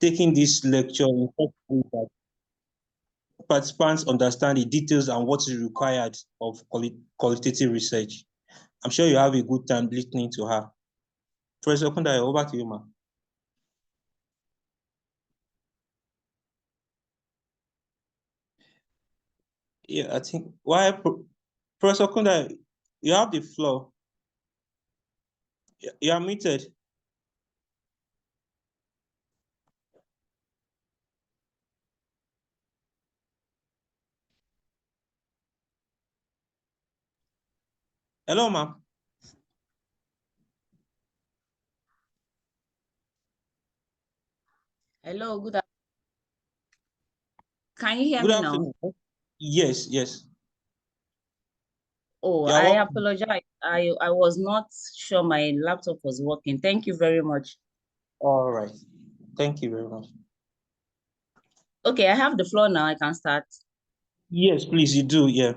taking this lecture in such a way that participants understand the details and what is required of qualitative research. I'm sure you have a good time listening to her. Professor Kunda, over to you, ma'am. Yeah, I think Professor Kunda, you have the floor. You are muted. Hello, ma'am. Hello, good afternoon. Can you hear Good me now? afternoon. Yes, yes. Oh, I apologize. I was not sure my laptop was working. Thank you very much. All right. Thank you very much. Okay, I have the floor now. I can start. Yes, please, you do. Yeah.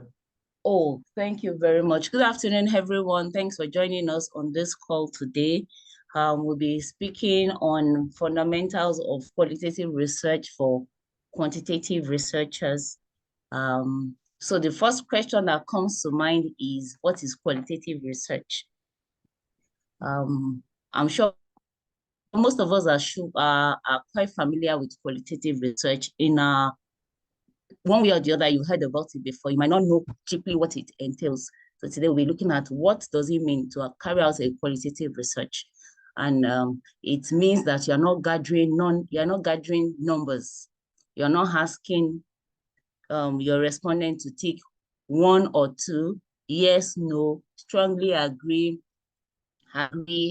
Oh, thank you very much. Good afternoon, everyone. Thanks for joining us on this call today. We'll be speaking on fundamentals of qualitative research for quantitative researchers. So the first question that comes to mind is, what is qualitative research? I'm sure most of us are quite familiar with qualitative research. In one way or the other, you've heard about it before. You might not know deeply what it entails. So today we'll be looking at what does it mean to carry out a qualitative research. And it means that you're not gathering numbers. You're not asking your respondent to tick one or two, yes, no, strongly agree,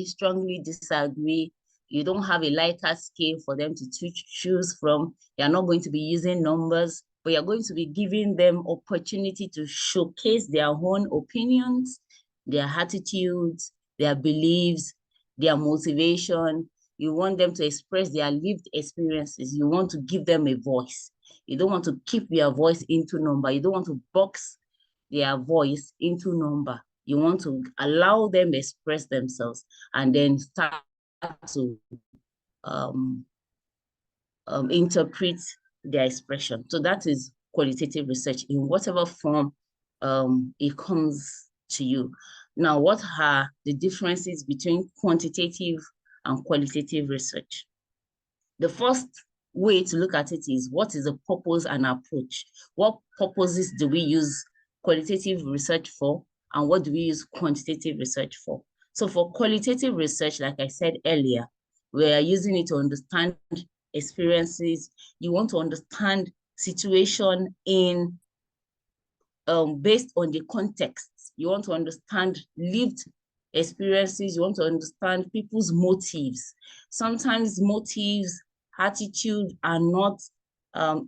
strongly disagree. You don't have a lighter scale for them to choose from. You're not going to be using numbers, but you're going to be giving them opportunity to showcase their own opinions, their attitudes, their beliefs, their motivation. You want them to express their lived experiences. You want to give them a voice. You don't want to keep their voice into number. You don't want to box their voice into number. You want to allow them express themselves and then start to interpret their expression. So that is qualitative research in whatever form it comes to you. Now, what are the differences between quantitative and qualitative research? The first way to look at it is, what is the purpose and approach? What purposes do we use qualitative research for, and what do we use quantitative research for? So for qualitative research, like I said earlier, we are using it to understand experiences. You want to understand situation in based on the context. You want to understand lived experiences. You want to understand people's motives. Sometimes motives, attitude are not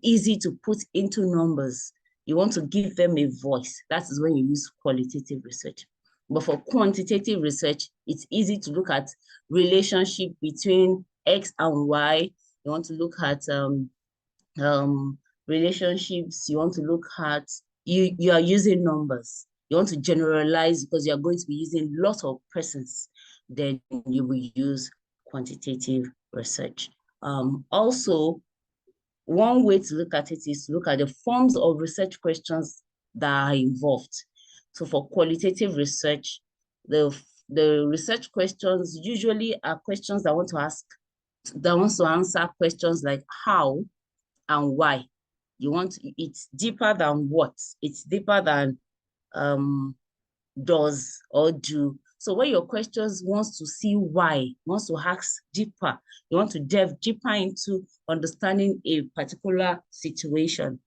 easy to put into numbers. You want to give them a voice. That is when you use qualitative research. But for quantitative research, it's easy to look at relationship between X and Y. You want to look at relationships. You want to look at, you are using numbers. You want to generalize because you're going to be using lots of persons. Then you will use quantitative research. Also, one way to look at it is to look at the forms of research questions that are involved. So for qualitative research, the research questions usually are questions that want to answer questions like how and why. It's deeper than what, it's deeper than does or do. So when your questions wants to see why, wants to ask deeper, you want to delve deeper into understanding a particular situation,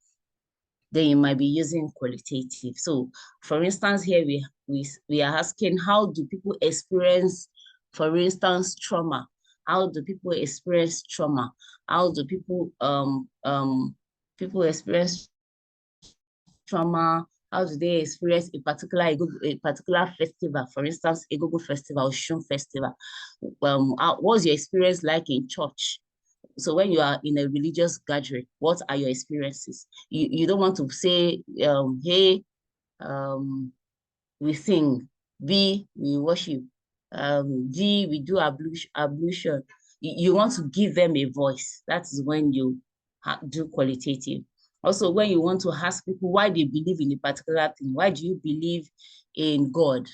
then you might be using qualitative. So for instance, here we are asking, how do people experience, for instance, trauma? How do people experience trauma? How do people experience trauma? How do they experience a particular festival? For instance, a Google festival, Shun festival. What's your experience like in church? So when you are in a religious gathering, what are your experiences? You don't want to say, hey, we sing, B, we worship, D, we do ablution. you want to give them a voice. That is when you do qualitative. Also, when you want to ask people why they believe in a particular thing, why do you believe in God?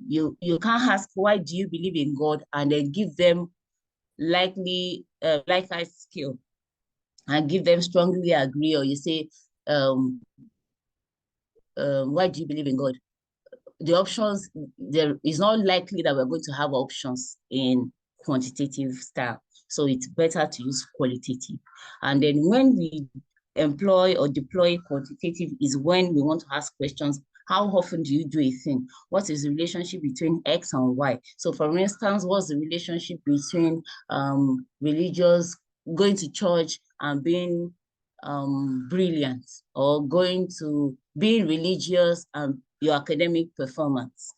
You can't ask why do you believe in God and then give them likely skill and give them strongly agree, or you say why do you believe in God? The options, there is not likely that we're going to have options in quantitative style. So it's better to use qualitative. And then when we employ or deploy quantitative is when we want to ask questions. How often do you do a thing? What is the relationship between X and Y? So for instance, what's the relationship between religious, going to church and being brilliant, or going to being religious and your academic performance?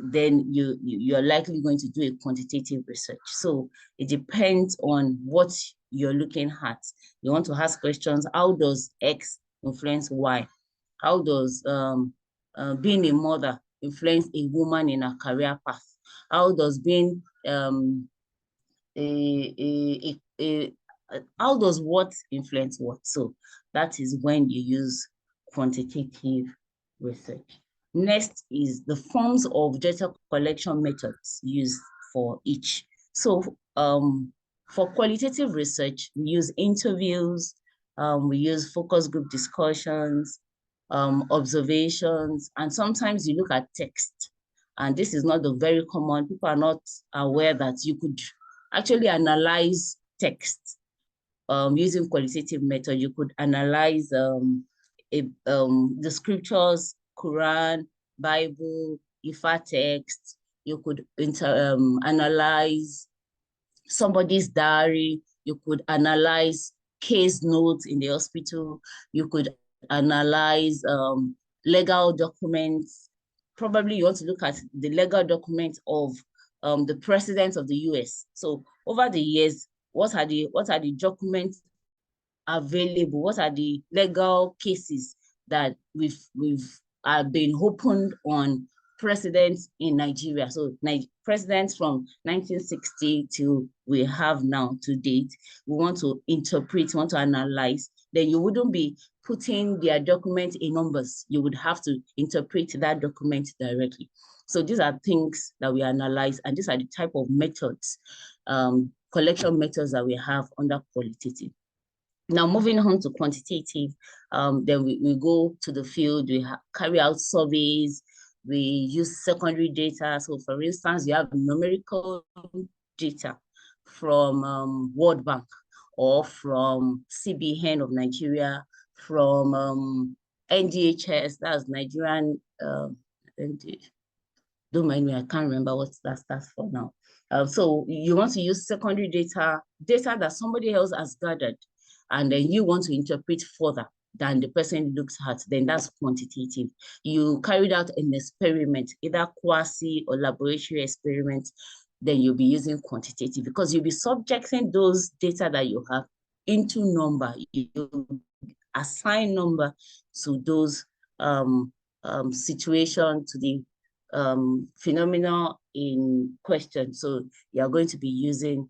Then you're likely going to do a quantitative research. So it depends on what you're looking at. You want to ask questions, how does X influence Y? How does being a mother influence a woman in a career path? How does being how does what influence what? So that is when you use quantitative research. Next is the forms of data collection methods used for each. So for qualitative research, we use interviews, we use focus group discussions, observations, and sometimes you look at text. And this is not the very common, people are not aware that you could actually analyze text using qualitative method. You could analyze the scriptures, Quran, Bible, Ifa text. You could analyze somebody's diary. You could analyze case notes in the hospital. You could analyze legal documents. Probably you want to look at the legal documents of the president of the US. So over the years, what are the documents available? What are the legal cases that we've been opened on presidents in Nigeria? So presidents from 1960 till we have now to date, we want to interpret, want to analyze. Then you wouldn't be putting their document in numbers. You would have to interpret that document directly. So these are things that we analyze, and these are the type of methods, collection methods that we have under qualitative. Now, moving on to quantitative, then we go to the field, we carry out surveys, we use secondary data. So for instance, you have numerical data from World Bank or from CBN of Nigeria, from NDHS, that's Nigerian, don't mind me, I can't remember what that stands for now. So you want to use secondary data that somebody else has gathered, and then you want to interpret further than the person looks at, then that's quantitative. You carried out an experiment, either quasi or laboratory experiment, then you'll be using quantitative, because you'll be subjecting those data that you have into number. You assign number to those situations, to the phenomena in question. So you're going to be using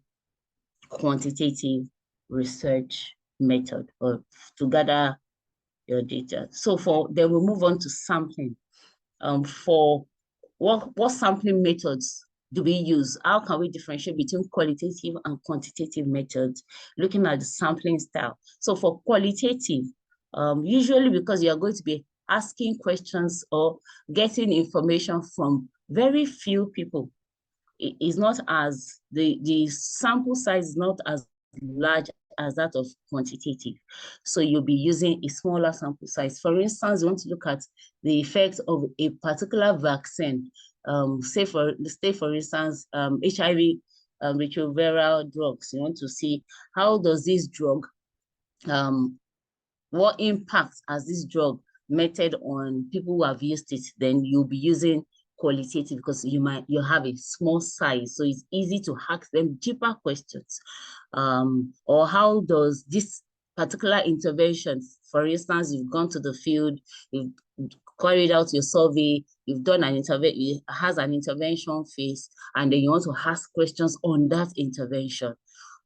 quantitative research method or to gather your data. So then we move on to sampling. For what sampling methods do we use? How can we differentiate between qualitative and quantitative methods, looking at the sampling style? So for qualitative, usually because you're going to be asking questions or getting information from very few people, it is not as, the sample size is not as large as that of quantitative. So you'll be using a smaller sample size. For instance, you want to look at the effects of a particular vaccine. Say for instance, HIV retroviral drugs. You want to see how does this drug, what impact has this drug method on people who have used it. Then you'll be using qualitative because you have a small size, so it's easy to ask them deeper questions. Or how does this particular intervention, for instance, you've gone to the field, you've carried out your survey, you've done an intervention, it has an intervention phase, and then you want to ask questions on that intervention,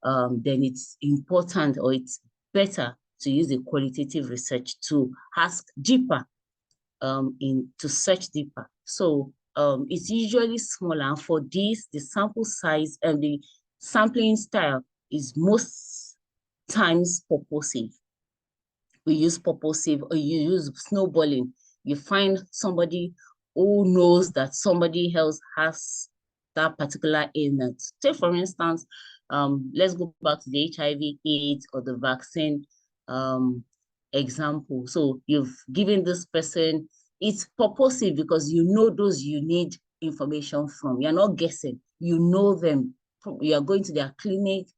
then it's important, or it's better to use the qualitative research to ask deeper, to search deeper. So it's usually smaller, and for this, the sample size and the sampling style is most times purposive. We use purposive, or you use snowballing. You find somebody who knows that somebody else has that particular ailment. Take, for instance, let's go back to the HIV/AIDS or the vaccine example. So you've given this person, it's purposive because you know those you need information from. You're not guessing, you know them. You are going to their clinic,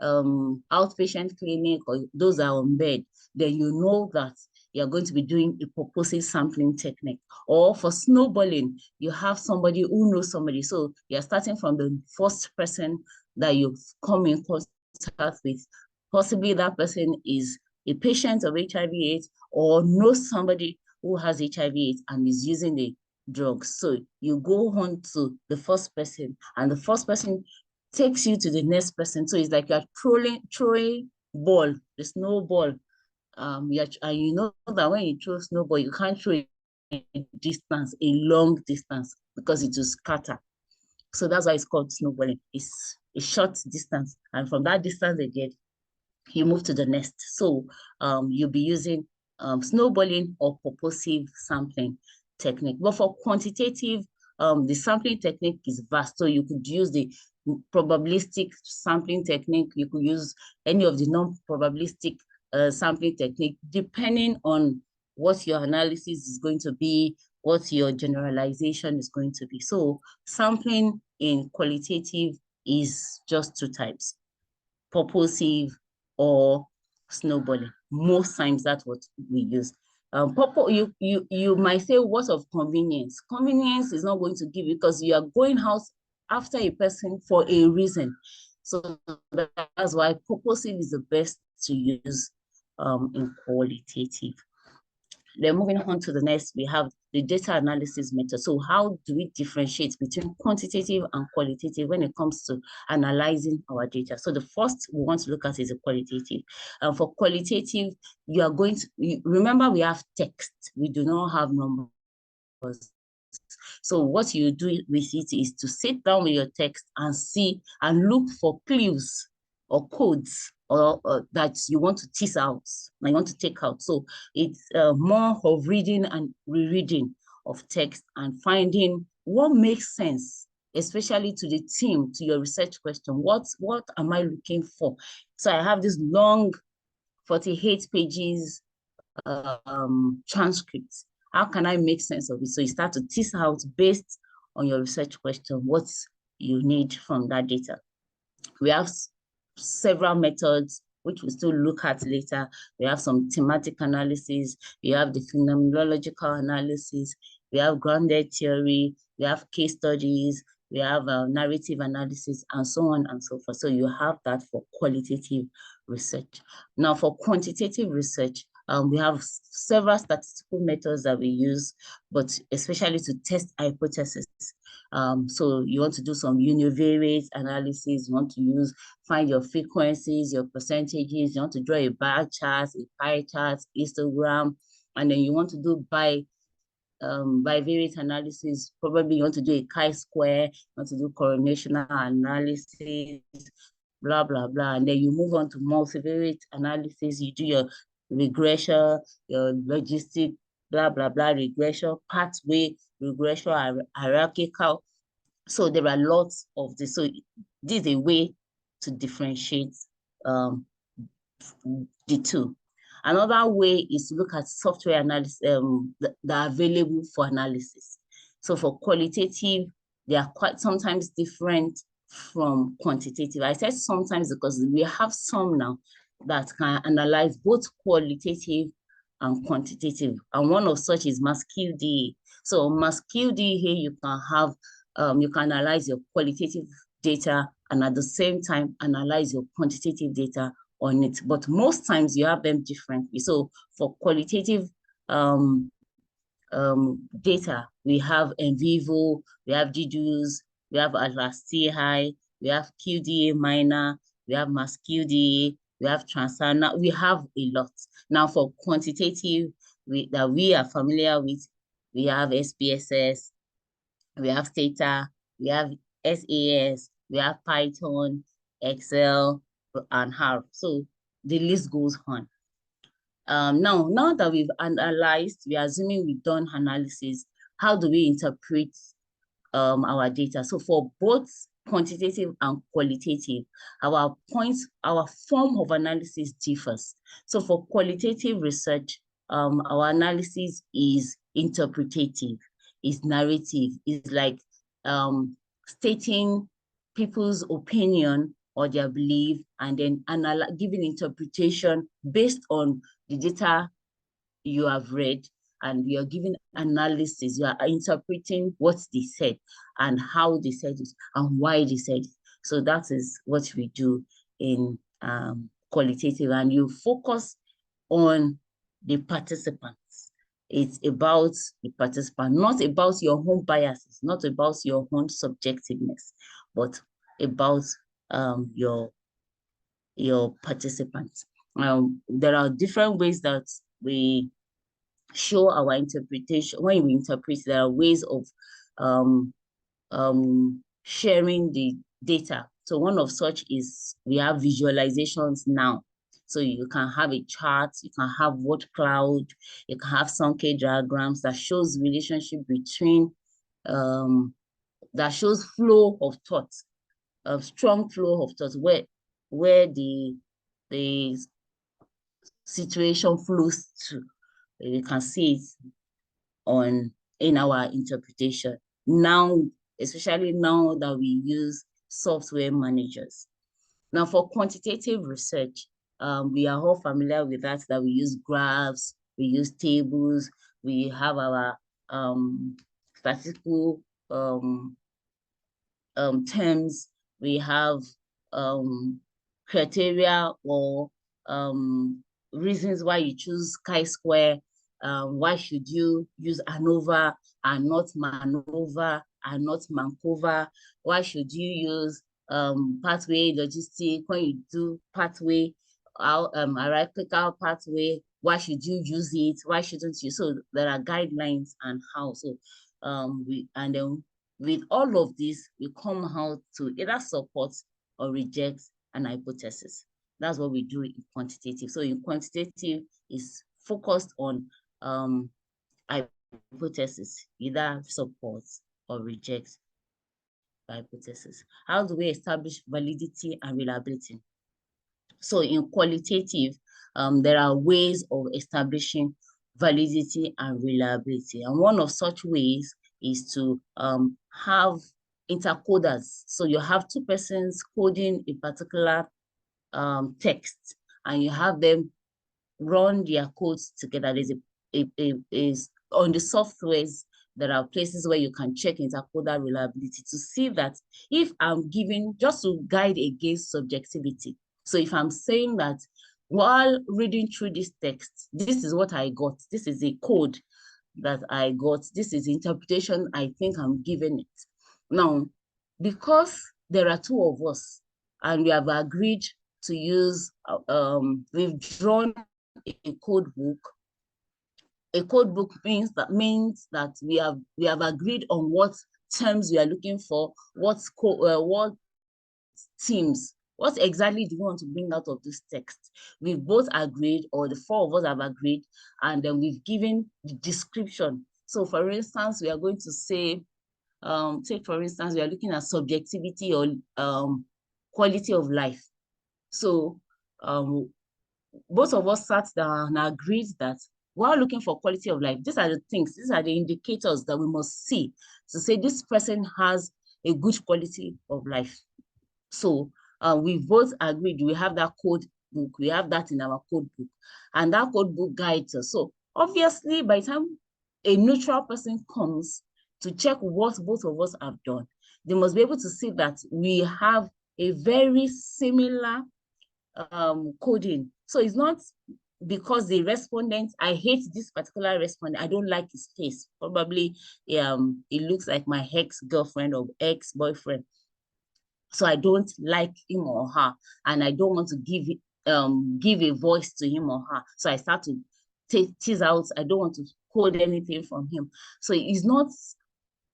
outpatient clinic, or those are on bed, then you know that you're going to be doing a purposive sampling technique. Or for snowballing, you have somebody who knows somebody. So you're starting from the first person that you've come in contact with. Possibly that person is a patient of HIV/AIDS or knows somebody who has HIV/AIDS and is using the drugs. So you go on to the first person, and the first person takes you to the next person. So it's like you're throwing ball, the snowball. And you know that when you throw snowball, you can't throw a distance, a long distance, because it will scatter. So that's why it's called snowballing. It's a short distance, and from that distance again, you move to the next. So you'll be using snowballing or purposive sampling technique. But for quantitative, the sampling technique is vast. So you could use the probabilistic sampling technique. You could use any of the non-probabilistic sampling technique, depending on what your analysis is going to be, what your generalization is going to be. So sampling in qualitative is just two types: purposive or snowballing. Most times that's what we use. You might say, what of convenience? Convenience is not going to give you, because you are going out after a person for a reason. So that's why purposive is the best to use in qualitative. Then moving on to the next, we have the data analysis method. So how do we differentiate between quantitative and qualitative when it comes to analyzing our data? So the first we want to look at is the qualitative. For qualitative, you are going to, remember we have text, we do not have numbers. So what you do with it is to sit down with your text and see and look for clues or codes or that you want to tease out, and you want to take out. So it's more of reading and rereading of text and finding what makes sense, especially to the team, to your research question. What am I looking for? So I have this long 48 pages transcripts. How can I make sense of it? So you start to tease out, based on your research question, what you need from that data. We have several methods, which we'll still look at later. We have some thematic analysis, we have the phenomenological analysis, we have grounded theory, we have case studies, we have narrative analysis, and so on and so forth. So you have that for qualitative research. Now for quantitative research, we have several statistical methods that we use, but especially to test hypotheses. So you want to do some univariate analysis, you want to find your frequencies, your percentages, you want to draw a bar chart, a pie chart, histogram, and then you want to do bivariate analysis. Probably you want to do a chi-square, you want to do correlational analysis, blah, blah, blah. And then you move on to multivariate analysis. You do your regression, your logistic, blah, blah, blah, regression, pathway, regression, hierarchical. So there are lots of this. So this is a way to differentiate the two. Another way is to look at software analysis that are available for analysis. So for qualitative, they are quite sometimes different from quantitative. I said sometimes because we have some now that can analyze both qualitative and quantitative. And one of such is MassQDA. So MassQDA, you can have, you can analyze your qualitative data and at the same time analyze your quantitative data on it. But most times you have them differently. So for qualitative data. We have NVivo, we have deduce, we have Atlas TI, we have QDA minor, we have mass QDA, we have Transana, we have a lot. Now for quantitative that we are familiar with, we have SPSS, we have Stata, we have SAS, we have Python, Excel, and R. So the list goes on. Now that we've analyzed, we are assuming we've done analysis, how do we interpret our data? So for both quantitative and qualitative, our form of analysis differs. So for qualitative research, our analysis is interpretative, is narrative, is like stating people's opinion or their belief, and then giving interpretation based on the data you have read, and you're giving analysis. You are interpreting what they said and how they said it and why they said it. So that is what we do in qualitative, and you focus on the participants. It's about the participant, not about your own biases, not about your own subjectiveness, but about your participants. There are different ways that we show our interpretation. When we interpret, there are ways of sharing the data. So one of such is we have visualizations now. So you can have a chart, you can have word cloud, you can have Sankey diagrams that shows relationship between, that shows flow of thoughts, a strong flow of thoughts where the situation flows to. You can see it in our interpretation. Now, especially now that we use software managers. Now for quantitative research, we are all familiar with that we use graphs, we use tables, we have our statistical terms, we have criteria or reasons why you choose chi-square. Why should you use ANOVA and not MANOVA and not MANCOVA? Why should you use pathway logistic when you do pathway, hierarchical pathway? Why should you use it? Why shouldn't you? So there are guidelines and how. So and then with all of this, we come out to either support or reject an hypothesis. That's what we do in quantitative. So in quantitative, is focused on hypothesis, either supports or rejects hypothesis. How do we establish validity and reliability? So in qualitative, there are ways of establishing validity and reliability. And one of such ways is to have intercoders. So you have two persons coding a particular text, and you have them run their codes together. There's on the softwares, there are places where you can check intercoder reliability to see that if I'm giving, just to guide against subjectivity. So if I'm saying that while reading through this text, this is what I got, this is a code that I got, this is the interpretation I think I'm giving it. Now, because there are two of us and we have agreed to use, we've drawn a code book. A code book means that we have agreed on what terms we are looking for, what themes, what exactly do you want to bring out of this text. We've both agreed, or the four of us have agreed, and then we've given the description. So for instance, we are going to say, take for instance, we are looking at subjectivity or quality of life. So both of us sat down and agreed that while looking for quality of life, these are the things, these are the indicators that we must see to say this person has a good quality of life. So we both agreed, we have that code book, we have that in our code book, and that code book guides us. So obviously, by the time a neutral person comes to check what both of us have done, they must be able to see that we have a very similar coding. So it's not because the respondent, I hate this particular respondent, I don't like his face. Probably it looks like my ex-girlfriend or ex-boyfriend. So I don't like him or her, and I don't want to give a voice to him or her. So I start to tease out. I don't want to hold anything from him. So it's not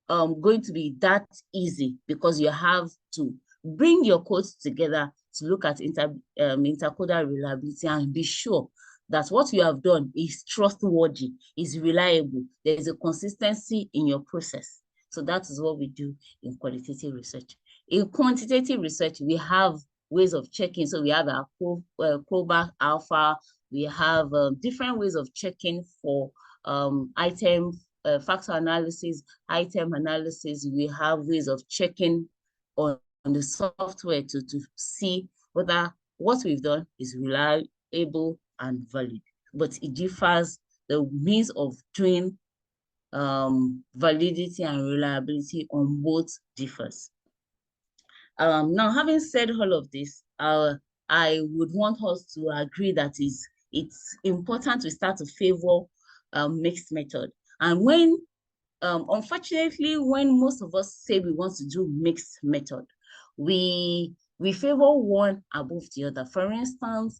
going to be that easy, because you have to bring your codes together to look at intercodal reliability and be sure that what you have done is trustworthy, is reliable. There is a consistency in your process. So that is what we do in qualitative research. In quantitative research, we have ways of checking. So we have our Crowbar Alpha. We have different ways of checking for item factor analysis, item analysis. We have ways of checking on the software to see whether what we've done is reliable and valid. But it differs. The means of doing validity and reliability on both differs. Now, having said all of this, I would want us to agree that it's important to start to favor mixed method. And when, unfortunately, when most of us say we want to do mixed method, we favor one above the other. For instance,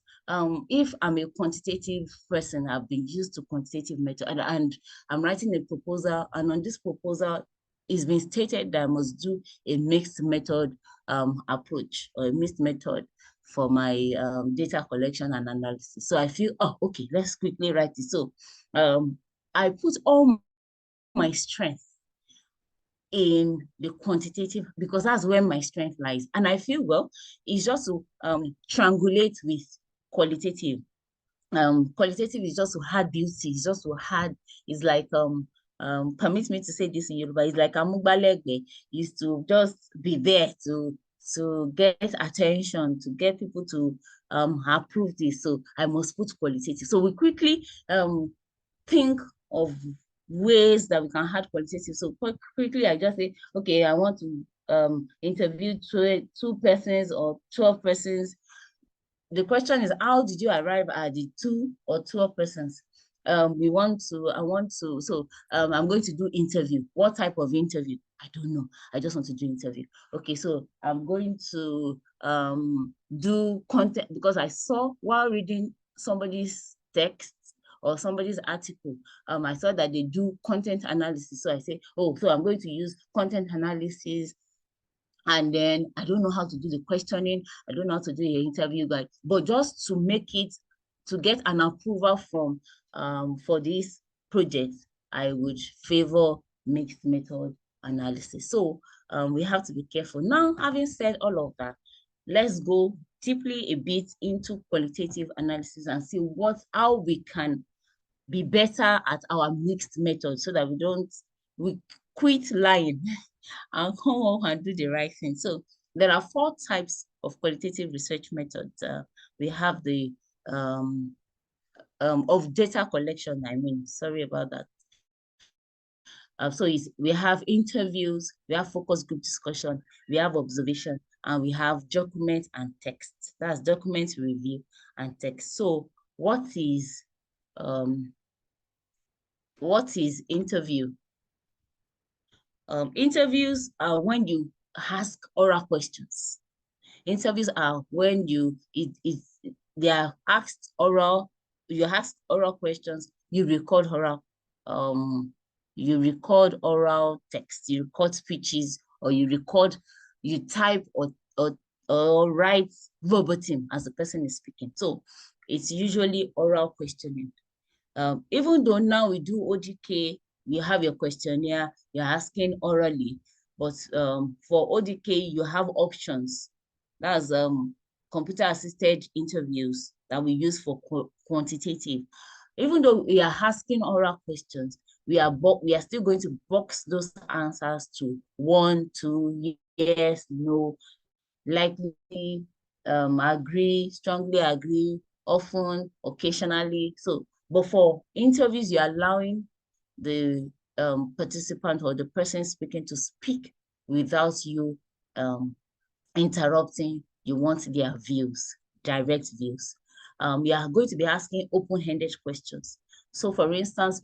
if I'm a quantitative person, I've been used to quantitative method, and I'm writing a proposal, and on this proposal, it's been stated that I must do a mixed method approach, or a mixed method for my data collection and analysis. So I feel, oh, okay, let's quickly write it. So I put all my strength in the quantitative, because that's where my strength lies. And I feel, well, it's just to triangulate with qualitative. Qualitative is just to add beauty, it's just to add, it's like permit me to say this in Yoruba, it's like amugbalegbe, is to just be there to get attention, to get people to approve this. So I must put qualitative. So we quickly think of ways that we can add qualitative. So quite quickly, I just say, okay, I want to interview two persons or 12 persons. The question is, how did you arrive at the 2 or 12 persons? I'm going to do interview. What type of interview? I don't know. I just want to do interview. Okay, so I'm going to do content, because I saw while reading somebody's text or somebody's article, I saw that they do content analysis. So I say, oh, so I'm going to use content analysis. And then I don't know how to do the questioning. I don't know how to do the interview guide, but just to make it, to get an approval from for this project, I would favor mixed method analysis. So we have to be careful. Now, having said all of that, let's go deeply a bit into qualitative analysis and see how we can be better at our mixed method, so that we quit lying and come up and do the right thing. So there are 4 types of qualitative research methods. We have the of data collection, sorry about that. So we have interviews, we have focus group discussion, we have observation, and we have document and text. That's document review and text. So what is interview? Interviews are when you ask oral questions. Interviews are when they are asked oral, you ask oral questions, you record oral text, you record speeches, or you type or write verbatim as the person is speaking. So it's usually oral questioning. Even though now we do ODK, you have your questionnaire, you're asking orally, but for ODK, you have options. That's computer-assisted interviews that we use for quantitative. Even though we are asking oral questions, we are still going to box those answers to 1, 2, yes, no, likely, agree, strongly agree, often, occasionally. So, but for interviews, you're allowing the participant or the person speaking to speak without you interrupting. You want their views, direct views. You are going to be asking open-ended questions. So for instance,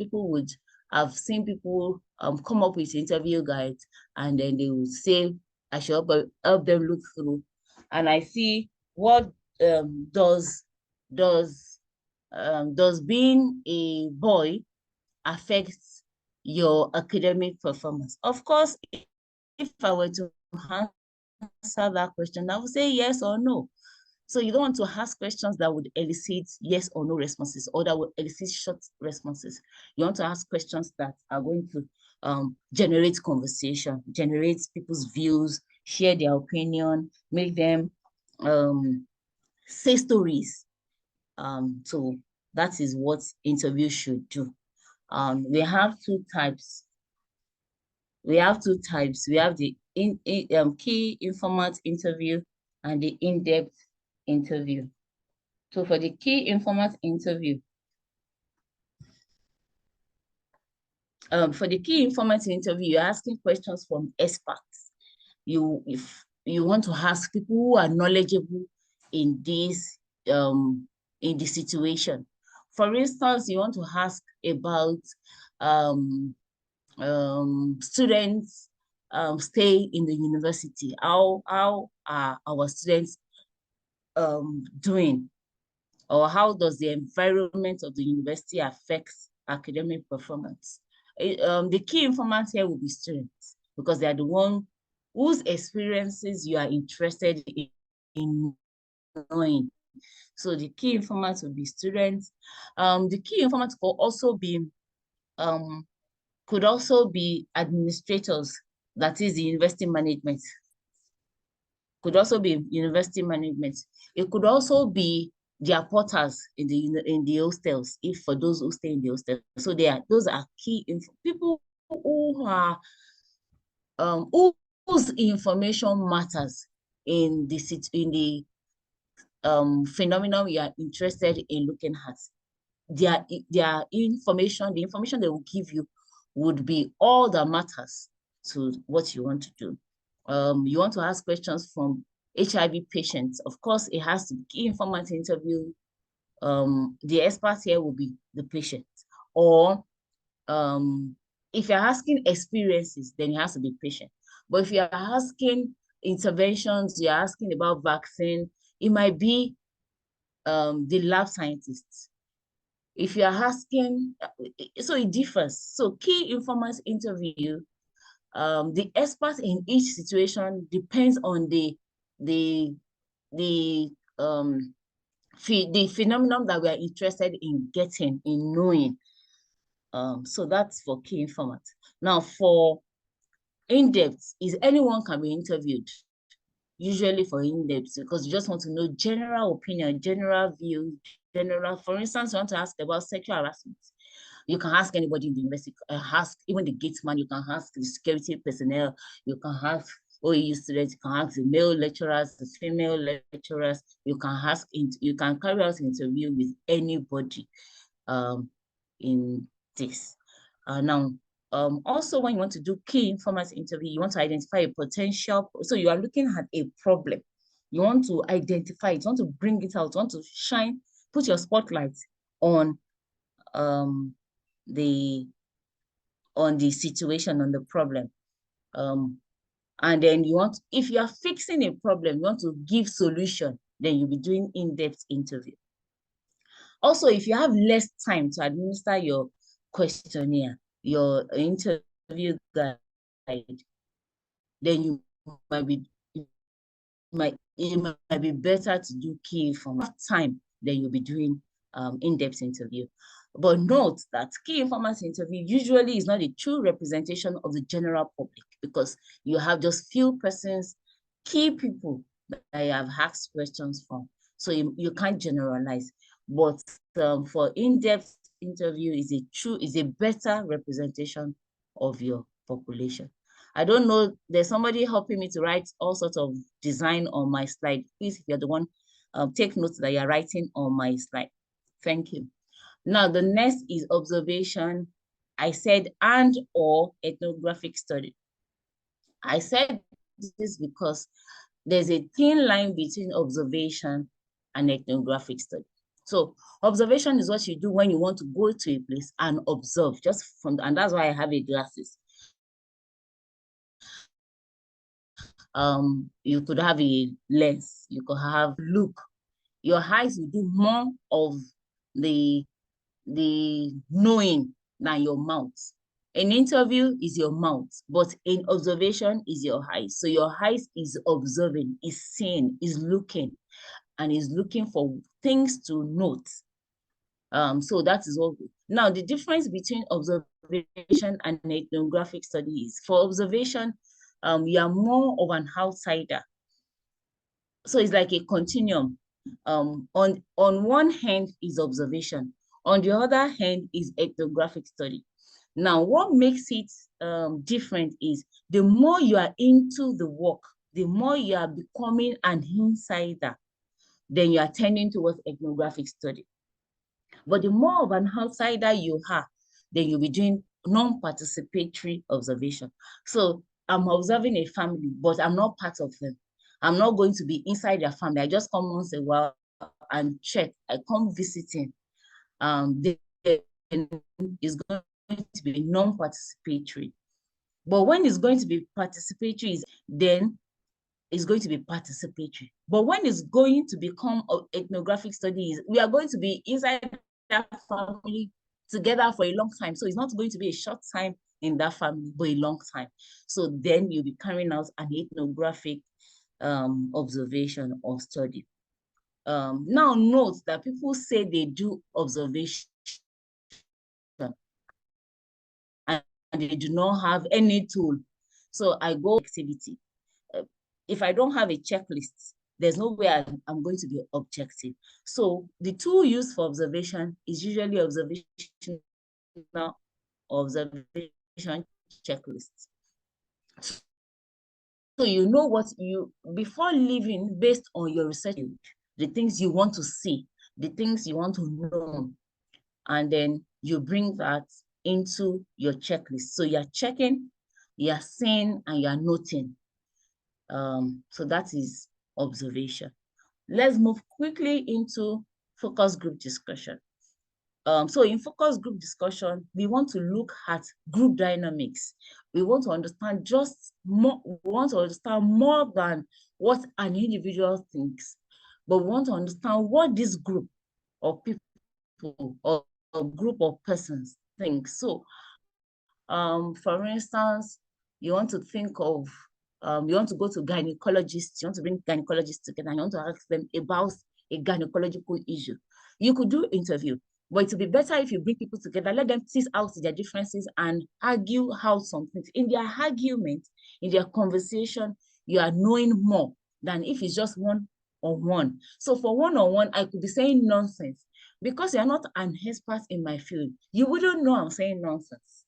I've seen people come up with interview guides, and then they will say, I should help them look through. And I see, what does being a boy affect your academic performance? Of course, if I were to answer that question, I would say yes or no. So you don't want to ask questions that would elicit yes or no responses, or that would elicit short responses. You want to ask questions that are going to generate conversation, generate people's views, share their opinion, make them say stories. So that is what interviews should do. We have two types. We have the key informant interview and the in-depth interview. So for the key informant interview, you're asking questions from experts. If you want to ask people who are knowledgeable in this in the situation. For instance, you want to ask about students stay in the university. How are our students doing? Or how does the environment of the university affect academic performance? The key informants here will be students, because they are the one whose experiences you are interested in knowing. So the key informants will be students. The key informants could also be administrators, that is the university management. Could also be university management. It could also be their porters in the hostels, if for those who stay in the hostels. So those are key people who are whose information matters in the phenomenon we are interested in looking at. Their information, the information they will give you, would be all that matters to what you want to do. You want to ask questions from HIV patients. Of course, it has to be key informant interview. The expert here will be the patient. Or if you're asking experiences, then it has to be patient. But if you're asking interventions, you're asking about vaccine, it might be the lab scientists. If you're asking, so it differs. So key informant interview, the expert in each situation depends on the phenomenon that we are interested in getting, in knowing. So that's for key informant. Now for in-depth, is anyone can be interviewed. Usually for in-depth, because you just want to know general opinion, general view, for instance, you want to ask about sexual harassment. You can ask anybody in the university, ask even the gate man, you can ask the security personnel, you can ask OEU students, you can ask the male lecturers, the female lecturers, you can carry out an interview with anybody in this. Now, also when you want to do key informant interview, you want to identify a potential, so you are looking at a problem. You want to identify it, you want to bring it out, you want to put your spotlight on the situation, on the problem. And then if you are fixing a problem, you want to give solution, then you'll be doing in-depth interview. Also, if you have less time to administer your questionnaire, your interview guide, then it might be better to do key informant time, then you'll be doing in-depth interview. But note that key informant interview usually is not a true representation of the general public, because you have just few persons, key people that you have asked questions from. So you can't generalize. But for in-depth interview is a better representation of your population. I don't know, there's somebody helping me to write all sorts of design on my slide. Please, if you're the one, take notes that you're writing on my slide. Thank you. Now, the next is observation. I said and or ethnographic study. I said this because there's a thin line between observation and ethnographic study. So observation is what you do when you want to go to a place and observe, and that's why I have a glasses. You could have a lens, you could have look. Your eyes will do more of the knowing than your mouth. An interview is your mouth, but in observation is your eyes. So your eyes is observing, is seeing, is looking, and is looking for things to note. So that is all. Now, the difference between observation and ethnographic study is, for observation, you are more of an outsider. So it's like a continuum. On one hand is observation, on the other hand is ethnographic study. Now, what makes it different is, the more you are into the work, the more you are becoming an insider, then you are tending towards ethnographic study. But the more of an outsider you are, then you'll be doing non-participatory observation. So I'm observing a family, but I'm not part of them. I'm not going to be inside their family. I just come once in a while and check. I come visiting. Then it's going to be non-participatory. But when it's going to be participatory, then it's going to be participatory. But when it's going to become ethnographic studies, we are going to be inside that family together for a long time. So it's not going to be a short time in that family, but a long time. So then you'll be carrying out an ethnographic observation or study. Now note that people say they do observation and they do not have any tool. So I go activity. If I don't have a checklist, there's no way I'm going to be objective. So the tool used for observation is usually observation checklists. So you know what before leaving, based on your research, the things you want to see, the things you want to know, and then you bring that into your checklist. So you're checking, you're seeing, and you're noting. So that is observation. Let's move quickly into focus group discussion. So in focus group discussion, we want to look at group dynamics. We want to understand more than what an individual thinks, but we want to understand what this group of people or group of persons think. So, for instance, you want to think of, you want to go to gynecologists, you want to bring gynecologists together, and you want to ask them about a gynecological issue. You could do interview, but it would be better if you bring people together, let them tease out their differences and argue out something. In their argument, in their conversation, you are knowing more than if it's just one-on-one. So for one-on-one, I could be saying nonsense. Because you're not an expert in my field, you wouldn't know I'm saying nonsense.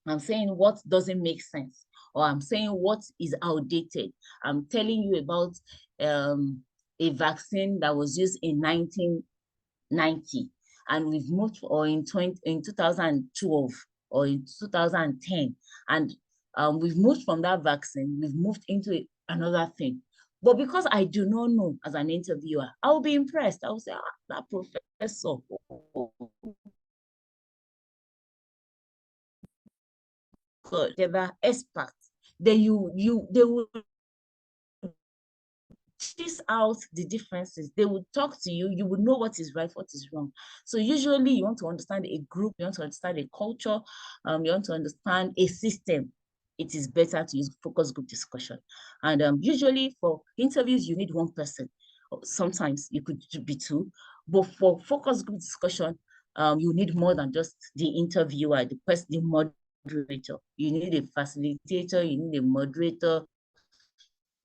I'm saying what doesn't make sense, or I'm saying what is outdated. I'm telling you about a vaccine that was used in 1990, and we've moved, or in 2012 or in 2010, and we've moved from that vaccine, we've moved into another thing. But because I do not know as an interviewer, I will be impressed. I will say, that professor, together experts, then they will tease out the differences. They will talk to you. You will know what is right, what is wrong. So usually you want to understand a group, you want to understand a culture, you want to understand a system. It is better to use focus group discussion. And usually for interviews, you need one person. Sometimes you could be two, but for focus group discussion, you need more than just the interviewer, the person, the moderator. You need a facilitator, you need a moderator,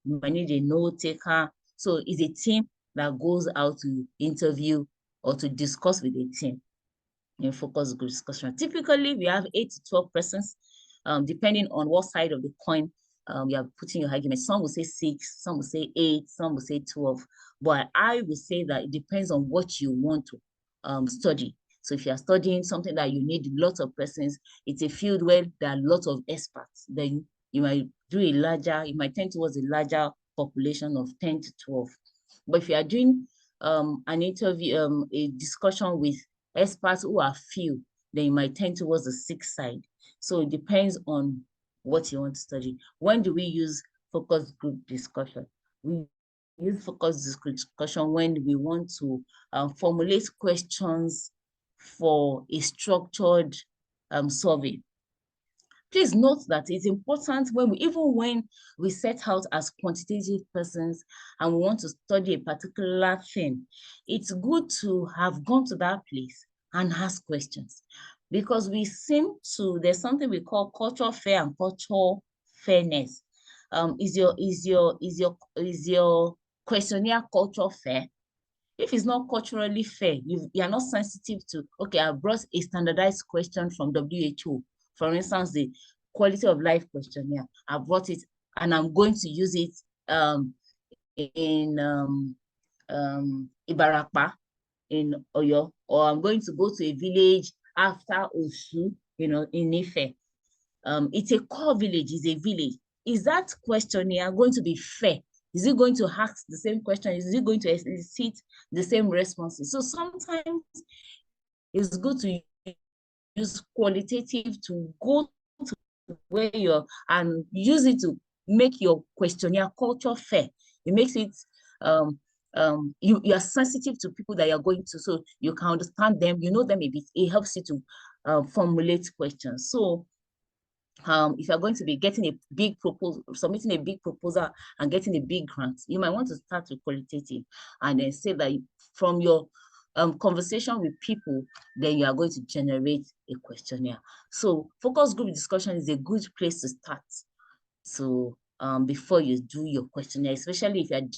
you need a note taker. So it's a team that goes out to interview or to discuss with a team in focus group discussion. Typically, we have 8 to 12 persons, depending on what side of the coin you are putting your argument. Some will say 6, some will say 8, some will say 12. But I will say that it depends on what you want to study. So if you are studying something that you need lots of persons, it's a field where there are lots of experts, then you might you might tend towards a larger population of 10 to 12. But if you are doing an interview, a discussion with experts who are few, then you might tend towards the 6 side. So it depends on what you want to study. When do we use focus group discussion? We use focus discussion when we want to formulate questions for a structured survey. Please note that it's important even when we set out as quantitative persons and we want to study a particular thing, it's good to have gone to that place and ask questions, because there's something we call cultural fair and cultural fairness. Is your questionnaire cultural fair? If it's not culturally fair, you are not sensitive to, okay, I brought a standardized question from WHO, for instance, the quality of life questionnaire. I brought it and I'm going to use it in Ibarapa in Oyo, or I'm going to go to a village after Osu, in Ife. It's a core village, it's a village. Is that questionnaire going to be fair? Is it going to ask the same question? Is it going to elicit the same responses? So sometimes it's good to use qualitative to go to where you're and use it to make your questionnaire culture fair. It makes it you are sensitive to people that you're going to, so you can understand them, you know them a bit. It helps you to formulate questions. So if you're going to be getting a big proposal, submitting a big proposal and getting a big grant, you might want to start with qualitative and then say that from your conversation with people, then you are going to generate a questionnaire. So focus group discussion is a good place to start. So before you do your questionnaire, especially if you're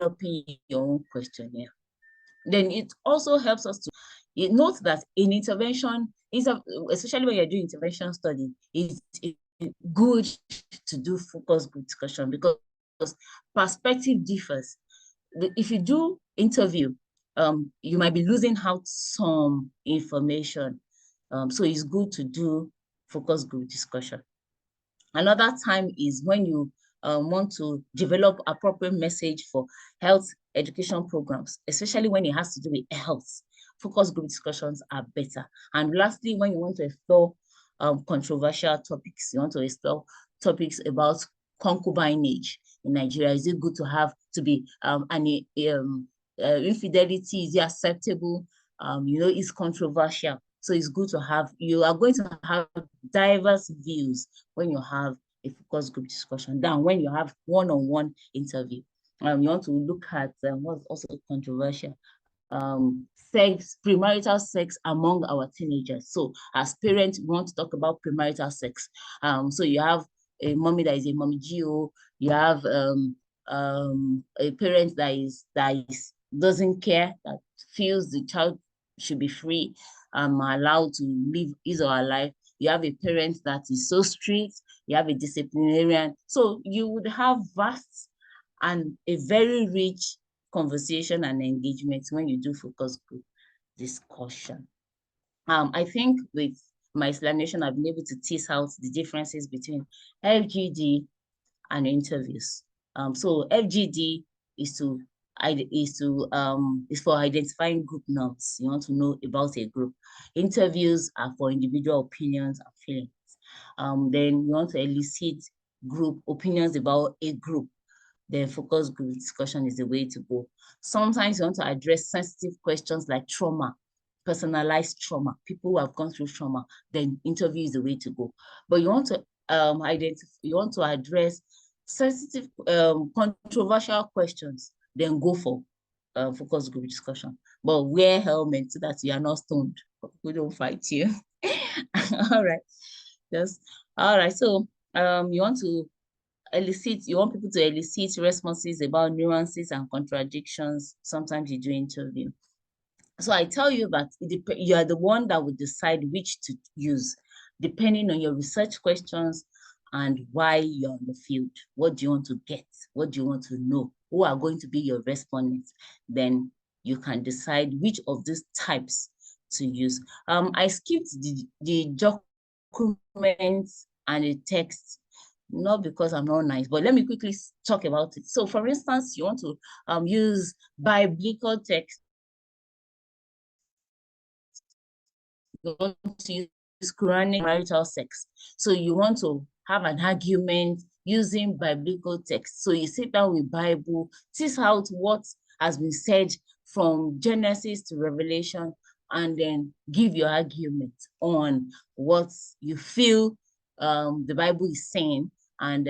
developing your own questionnaire. Then it also helps us to note that in intervention, especially when you're doing intervention study, it's good to do focus group discussion because perspective differs. If you do interview, you might be losing out some information. So it's good to do focus group discussion. Another time is when you want to develop appropriate message for health education programs, especially when it has to do with health. Focus group discussions are better. And lastly, when you want to explore controversial topics, you want to explore topics about concubinage in Nigeria. Is it good to be infidelity? Is it acceptable? It's controversial. So it's good to have, you are going to have diverse views when you have a focus group discussion than when you have one-on-one interview. You want to look at what's also controversial, premarital sex among our teenagers. So as parents, we want to talk about premarital sex. So you have a mommy that is a mommy GO, you have a parent that doesn't care, that feels the child should be free, allowed to live his or her life. You have a parent that is so strict, you have a disciplinarian. So you would have vast and a very rich conversation and engagement when you do focus group discussion. I think with my explanation, I've been able to tease out the differences between FGD and interviews. So FGD is for identifying group norms. You want to know about a group. Interviews are for individual opinions and feelings. Then you want to elicit group opinions about a group. Then focus group discussion is the way to go. Sometimes you want to address sensitive questions like trauma, personalized trauma, people who have gone through trauma, then interview is the way to go. But you want to address sensitive, controversial questions, then go for focus group discussion. But wear helmet so that you are not stoned. We don't fight you. All right. All right. So you want people to elicit responses about nuances and contradictions. Sometimes you do interview. So I tell you that you are the one that will decide which to use, depending on your research questions and why you're on the field. What do you want to get? What do you want to know? Who are going to be your respondents? Then you can decide which of these types to use. I skipped the documents and the text not because I'm not nice, but let me quickly talk about it. So for instance, you want to use biblical text. You want to use Quranic marital sex. So you want to have an argument using biblical text. So you sit down with Bible, tease out what has been said from Genesis to Revelation, and then give your argument on what you feel the Bible is saying, and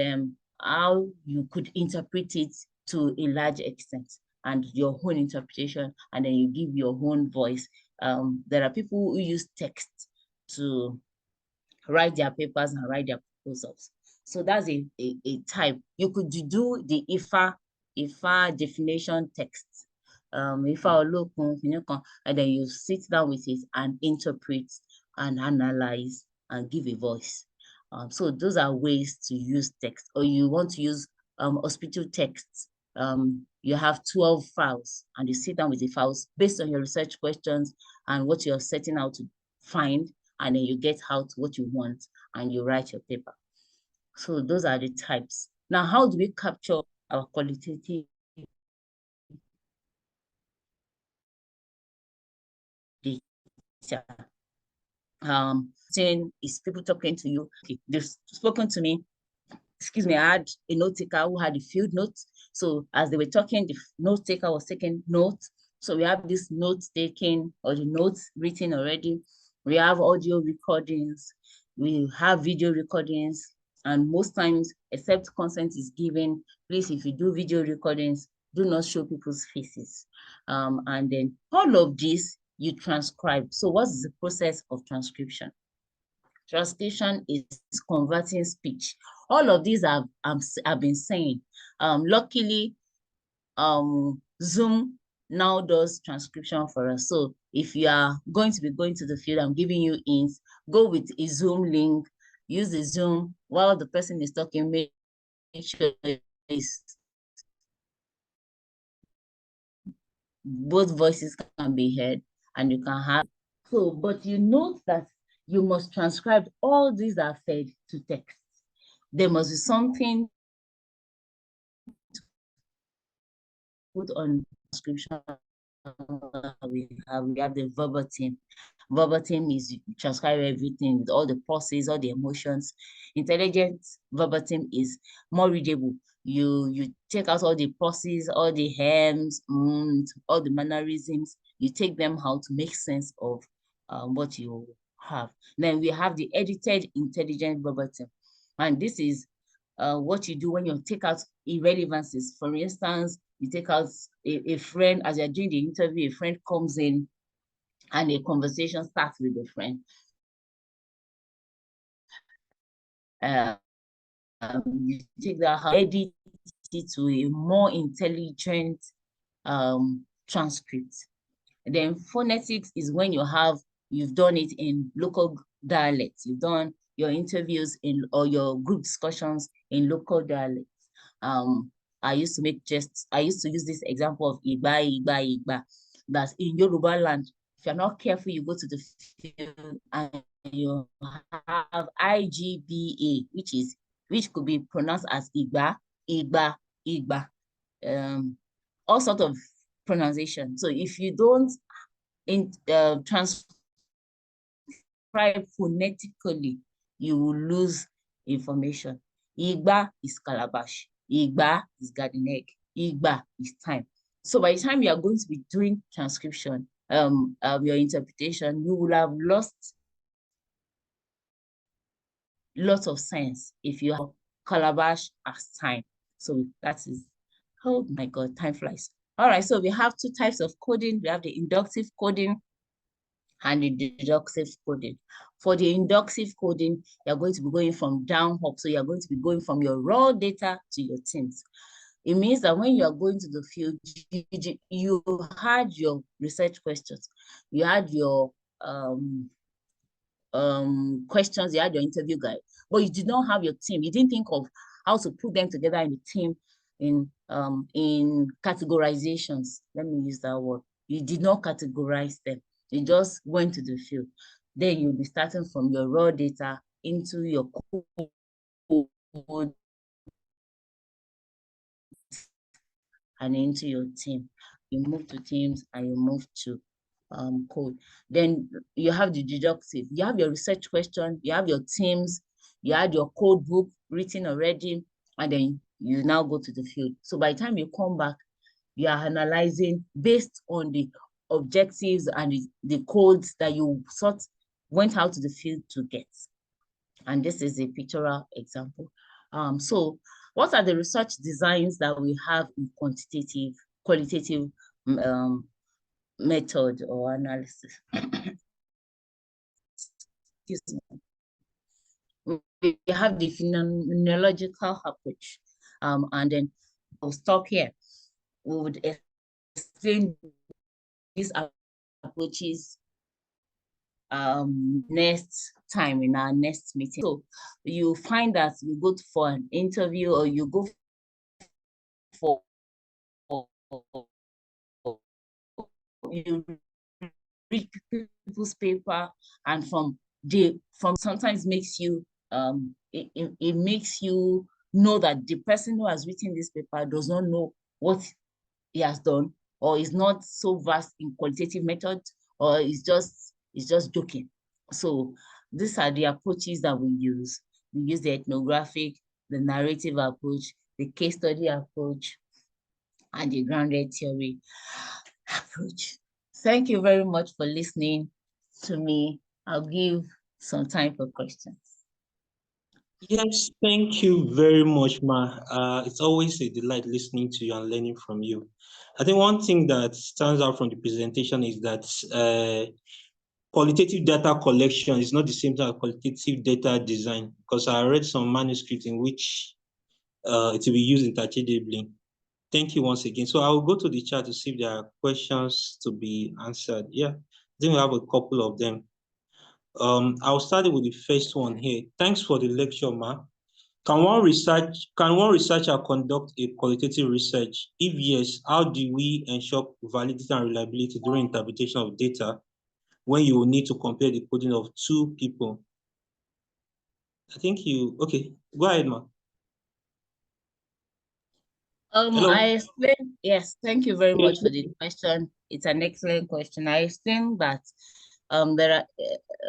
how you could interpret it to a large extent, and your own interpretation, and then you give your own voice. There are people who use text to write their papers and write their proposals. So that's a type. You could do the IFA definition text. IFA olokun, and then you sit down with it and interpret and analyze and give a voice. So those are ways to use text. Or you want to use hospital texts. You have 12 files and you sit down with the files based on your research questions and what you're setting out to find, and then you get out what you want and you write your paper. So those are the types. Now, how do we capture our qualitative data? Saying is people talking to you. Okay, they've spoken to me. Excuse me, I had a note taker who had a field notes. So as they were talking, the note taker was taking notes. So we have this note taking or the notes written already. We have audio recordings. We have video recordings. And most times, except consent is given, please, if you do video recordings, do not show people's faces. And then all of this, you transcribe. So what is the process of transcription? Transcription is converting speech. All of these I've been saying. Luckily, Zoom now does transcription for us. So if you are going to be going to the field, I'm giving you hints, go with a Zoom link, use the Zoom while the person is talking, make sure both voices can be heard and you can have. So, but you note that you must transcribe all these are said to text. There must be something put on transcription. We have the verbatim. Verbatim is you transcribe everything with all the pauses, all the emotions. Intelligent verbatim is more readable. You take out all the pauses, all the hems, all the mannerisms. You take them out to make sense of what you have. Then we have the edited intelligent verbatim, and this is what you do when you take out irrelevancies. For instance, you take out a friend, as you're doing the interview, a friend comes in and a conversation starts with a friend. You take that, edit it to a more intelligent transcript. And then phonetics is when you've done it in local dialects. You've done your interviews or your group discussions in local dialects. I used to use this example of Igba. That in Yoruba land, if you're not careful, you go to the field and you have IGBA, which could be pronounced as Igba. All sorts of pronunciation. So if you don't transcribe phonetically, you will lose information. Igba is calabash. Igba is garden egg. Igba is time. So by the time you are going to be doing transcription, your interpretation, you will have lost lots of sense if you have calabash as time. So that is, oh my God, time flies. All right, so we have two types of coding. We have the inductive coding and the deductive coding. For the inductive coding, you're going to be going from down up. So you're going to be going from your raw data to your teams. It means that when you are going to the field, you had your research questions, you had your questions, you had your interview guide, but you did not have your team. You didn't think of how to put them together in the team in categorizations. Let me use that word. You did not categorize them. You just went to the field. Then you'll be starting from your raw data into your and into your team. You move to teams and you move to code. Then you have the deductive. You have your research question, you have your teams, you had your code book written already, and then you now go to the field. So by the time you come back, you are analyzing based on the objectives and the codes that you went out to the field to get. And this is a pictorial example. So what are the research designs that we have in qualitative method or analysis? We have the phenomenological approach, and then I'll stop here. We would explain these approaches next time in our next meeting. So you find that you go for an interview or you go for you read people's paper, and from sometimes makes you it makes you know that the person who has written this paper does not know what he has done, or is not so vast in qualitative method, or is just joking. So these are the approaches that we use. We use the ethnographic, the narrative approach, the case study approach, and the grounded theory approach. Thank you very much for listening to me. I'll give some time for questions. Yes, thank you very much, Ma. It's always a delight listening to you and learning from you. I think one thing that stands out from the presentation is that qualitative data collection is not the same as qualitative data design, because I read some manuscripts in which it will be used interchangeably. Thank you once again. So I will go to the chat to see if there are questions to be answered. Yeah, I think we have a couple of them. I'll start with the first one here. Thanks for the lecture, Ma. Can one researcher conduct a qualitative research? If yes, how do we ensure validity and reliability during interpretation of data when you will need to compare the coding of two people? Okay, go ahead, Ma. Hello? I explained, yes, thank you very much for the question. It's an excellent question. I explained that there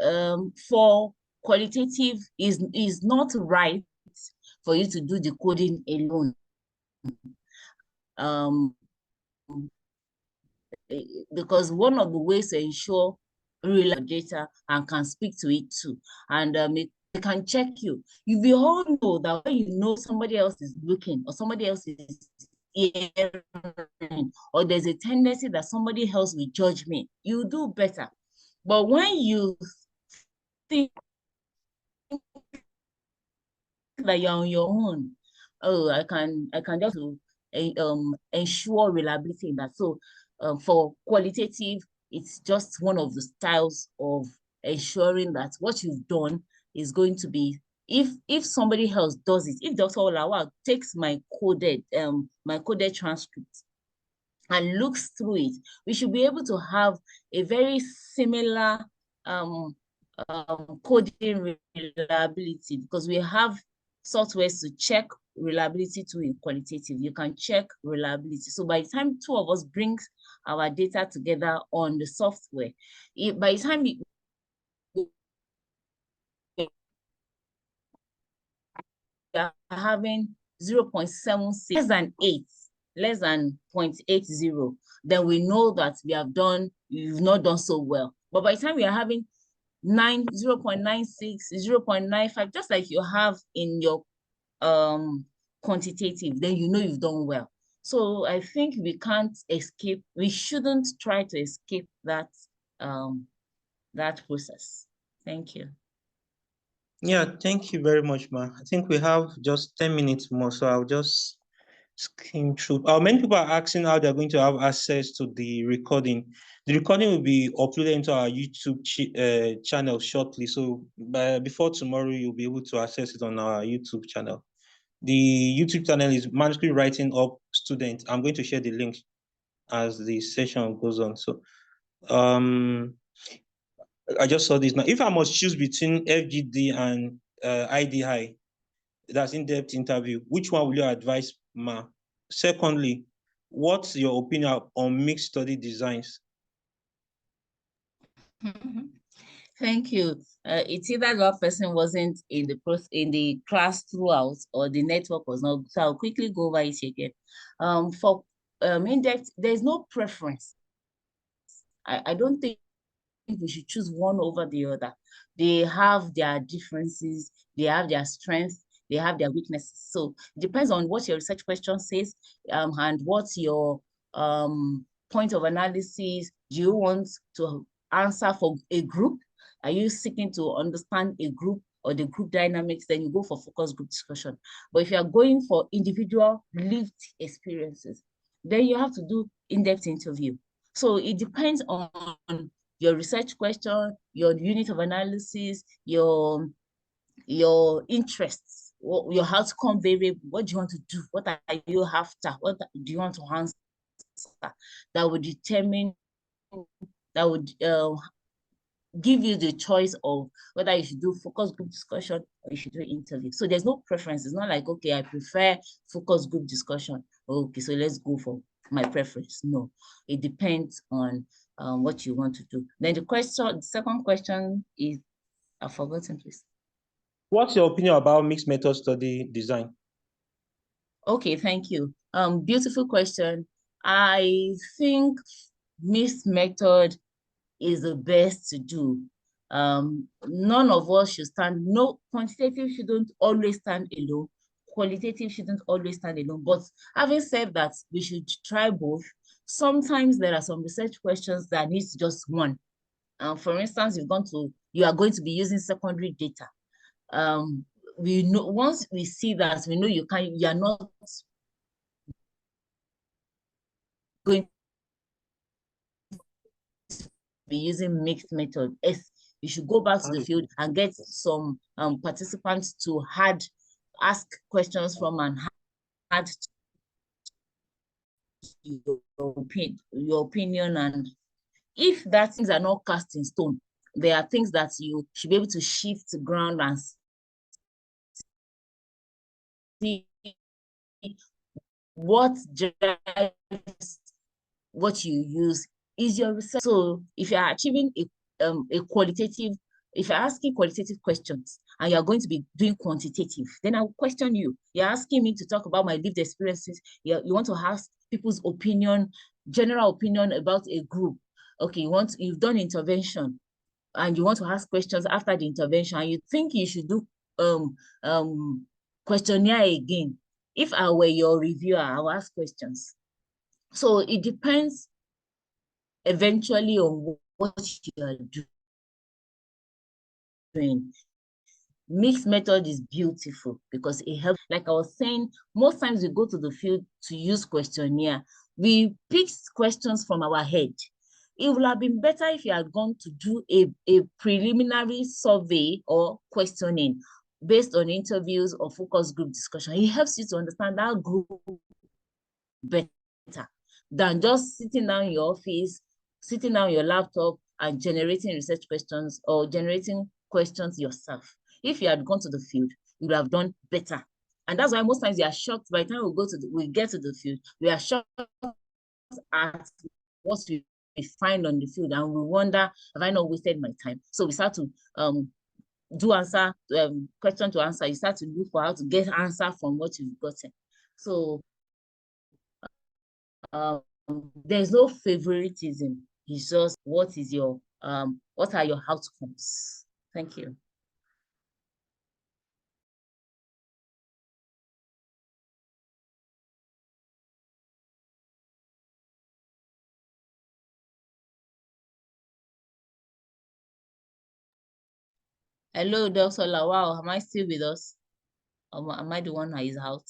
are for qualitative is not right for you to do the coding alone. Because one of the ways to ensure reliable data and can speak to it too, and it can check you. We all know that when you know somebody else is looking, or somebody else is hearing, or there's a tendency that somebody else will judge me, you do better. But when you think that you're on your own, oh, I can just ensure reliability in that. So for qualitative, it's just one of the styles of ensuring that what you've done is going to be, if somebody else does it, if Dr. Olawa takes my coded transcript and looks through it, we should be able to have a very similar coding reliability, because we have softwares to check reliability too in qualitative. You can check reliability. So by the time two of us bring our data together on the software, by the time we are having 0.76, less than 8, less than 0.80, then we know that you've not done so well. But by the time we are having 0.96, 0.95, just like you have in your quantitative, then you know you've done well. So I think we shouldn't try to escape that process. Thank you. Yeah, thank you very much, Ma. I think we have just 10 minutes more, so I'll just skim through. Many people are asking how they're going to have access to the recording. The recording will be uploaded into our YouTube channel shortly. So before tomorrow, you'll be able to access it on our YouTube channel. The YouTube channel is Manuscript Writing Up Student. I'm going to share the link as the session goes on. So I just saw this now. If I must choose between FGD and IDI, that's in-depth interview. Which one will you advise, Ma? Secondly, what's your opinion on mixed study designs? Thank you. It's either that person wasn't in the class throughout, or the network was not. So I'll quickly go over it again. For in-depth, there's no preference. I don't think we should choose one over the other. They have their differences, they have their strengths, they have their weaknesses. So it depends on what your research question says, and what's your point of analysis. Do you want to answer for a group? Are you seeking to understand a group or the group dynamics? Then you go for focus group discussion. But if you are going for individual lived experiences, then you have to do in-depth interview. So it depends on your research question, your unit of analysis, your interests, your outcome variable. What do you want to do? What are you after? What do you want to answer? That would determine, that would give you the choice of whether you should do focus group discussion or you should do interview. So there's no preference. It's not like, okay, I prefer focus group discussion. Okay, so let's go for my preference. No, it depends on what you want to do. Then the second question is, I've forgotten, please. What's your opinion about mixed method study design? Okay, thank you. Beautiful question. I think mixed method is the best to do. None of us should stand, no, quantitative shouldn't always stand alone. Qualitative shouldn't always stand alone. But having said that, we should try both. Sometimes there are some research questions that needs just one. For instance, you are going to be using secondary data. We know, once we see that, we know you are not going to be using mixed method. You should go back to the field and get some participants to ask questions from and add your opinion. And if that things are not cast in stone, there are things that you should be able to shift to ground and see what drives what you use is your research. So if you are achieving a qualitative, if you're asking qualitative questions and you're going to be doing quantitative, then I'll question you. You're asking me to talk about my lived experiences. You want to ask people's opinion, general opinion about a group. Okay, you've done intervention and you want to ask questions after the intervention, and you think you should do questionnaire again. If I were your reviewer, I'll ask questions. So it depends eventually on what you are doing. Mixed method is beautiful because it helps. Like I was saying, most times we go to the field to use questionnaire. We pick questions from our head. It would have been better if you had gone to do a preliminary survey or questioning based on interviews or focus group discussion. It helps you to understand that group better than just sitting down in your office, sitting down your laptop and generating research questions or generating questions yourself. If you had gone to the field, you would have done better. And that's why most times we are shocked by the time we get to the field, we are shocked at what we find on the field and we wonder, have I not wasted my time? So we start to do question to answer. You start to look for how to get answer from what you've gotten. So there's no favoritism. It's just what are your outcomes? Thank you. Hello, Dr. Lawal. Am I still with us? Or am I the one that is out?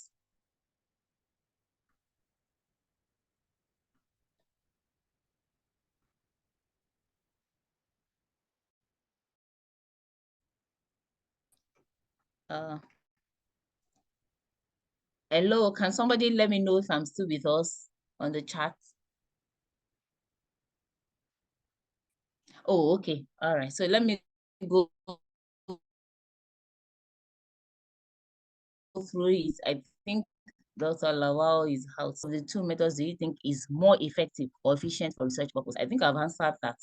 Hello, can somebody let me know if I'm still with us on the chat? Oh, okay. All right. So let me go through it. I think Dr. Lawal is how the two methods do you think is more effective or efficient for research purpose? I think I've answered that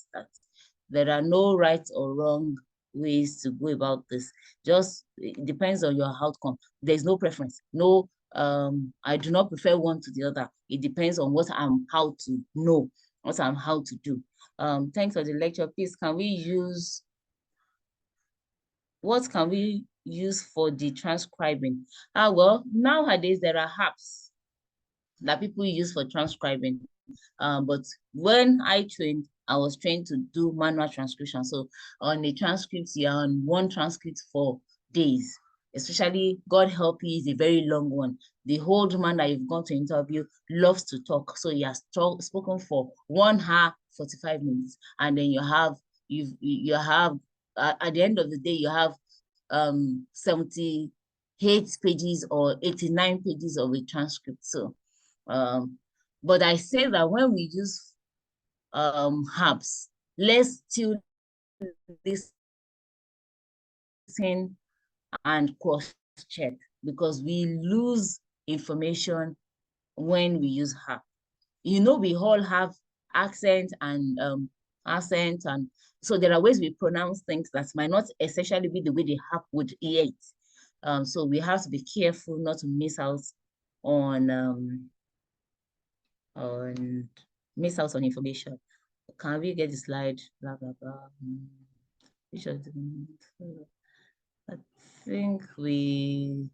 there are no right or wrong ways to go about this. Just it depends on your outcome. There's no preference. No, I do not prefer one to the other. It depends on what I'm how to know, what I'm how to do. Thanks for the lecture. Please, what can we use for the transcribing? Well, nowadays there are apps that people use for transcribing. But when I was trained to do manual transcription. So on a transcript, you're on one transcript for days. Especially, God help you, is a very long one. The old man that you've gone to interview loves to talk. So he has spoken for 1 hour, 45 minutes. And then you have at the end of the day, you have 78 pages or 89 pages of a transcript. So but I say that when we use apps, let's still listen and cross-check, because we lose information when we use app. We all have accent, and so there are ways we pronounce things that might not essentially be the way the app would hear it. So we have to be careful not to miss out on information. Can we get the slide? Blah blah blah. I think we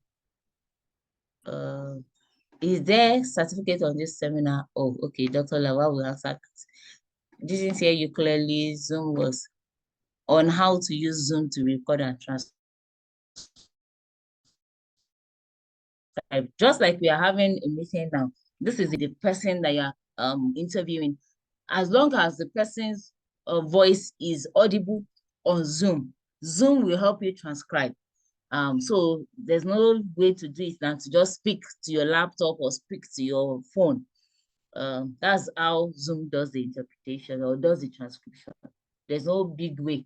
is there certificate on this seminar? Oh, okay, Dr. Lawa will answer. Didn't hear you clearly. Zoom was on how to use Zoom to record and transcribe. Just like we are having a meeting now. This is the person that you're interviewing. As long as the person's voice is audible on Zoom, Zoom will help you transcribe. So there's no way to do it than to just speak to your laptop or speak to your phone. That's how Zoom does the interpretation or does the transcription. There's no big way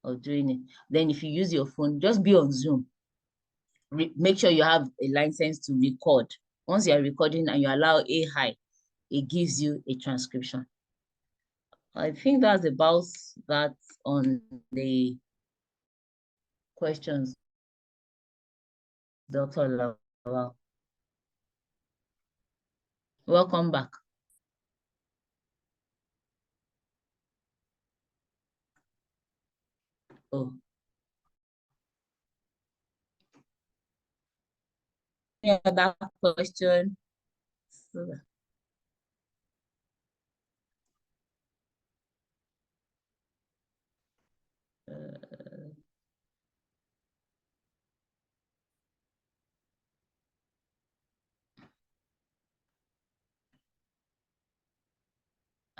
of doing it. Then if you use your phone, just be on Zoom. Make sure you have a license to record. Once you're recording and you allow AI, it gives you a transcription. I think that's about that on the questions, Dr. Lawal. Welcome back. Oh. Any other question?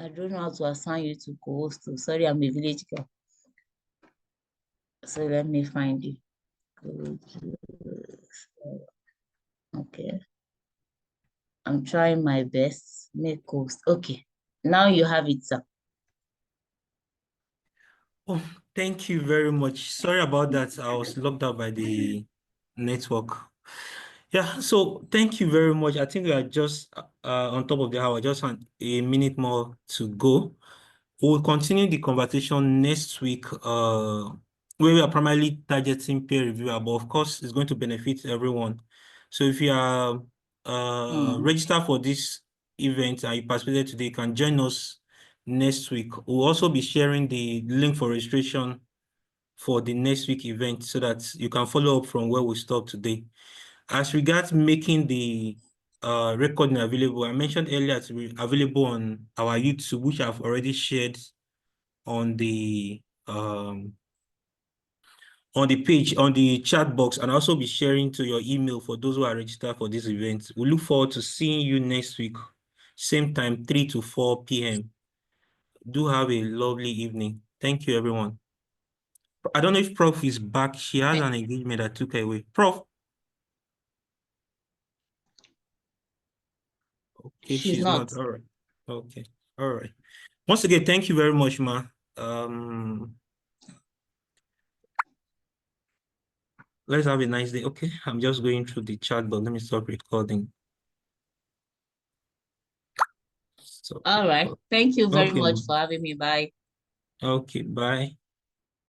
I don't know how to assign you to co-host. Sorry, I'm a village girl. So let me find you. Okay. I'm trying my best. Make host. Okay. Now you have it, sir. Oh, thank you very much. Sorry about that. I was locked out by the network. Yeah, so thank you very much. I think we are just on top of the hour, just a minute more to go. We'll continue the conversation next week, where we are primarily targeting peer reviewer, but of course, it's going to benefit everyone. So if you are registered for this event and you participated today, you can join us next week. We'll also be sharing the link for registration for the next week event so that you can follow up from where we stopped today. As regards making the recording available, I mentioned earlier to be available on our YouTube, which I've already shared on the page, on the chat box, and also be sharing to your email for those who are registered for this event. We look forward to seeing you next week, same time, 3 to 4 p.m. Do have a lovely evening. Thank you, everyone. I don't know if Prof is back. She has an engagement that took her away. Prof? Okay, she's not. All right. Okay. All right. Once again, thank you very much, ma. Let's have a nice day. Okay, I'm just going through the chat, but let me stop recording. All right. Thank you very Okay. much for having me. Bye. Okay, bye.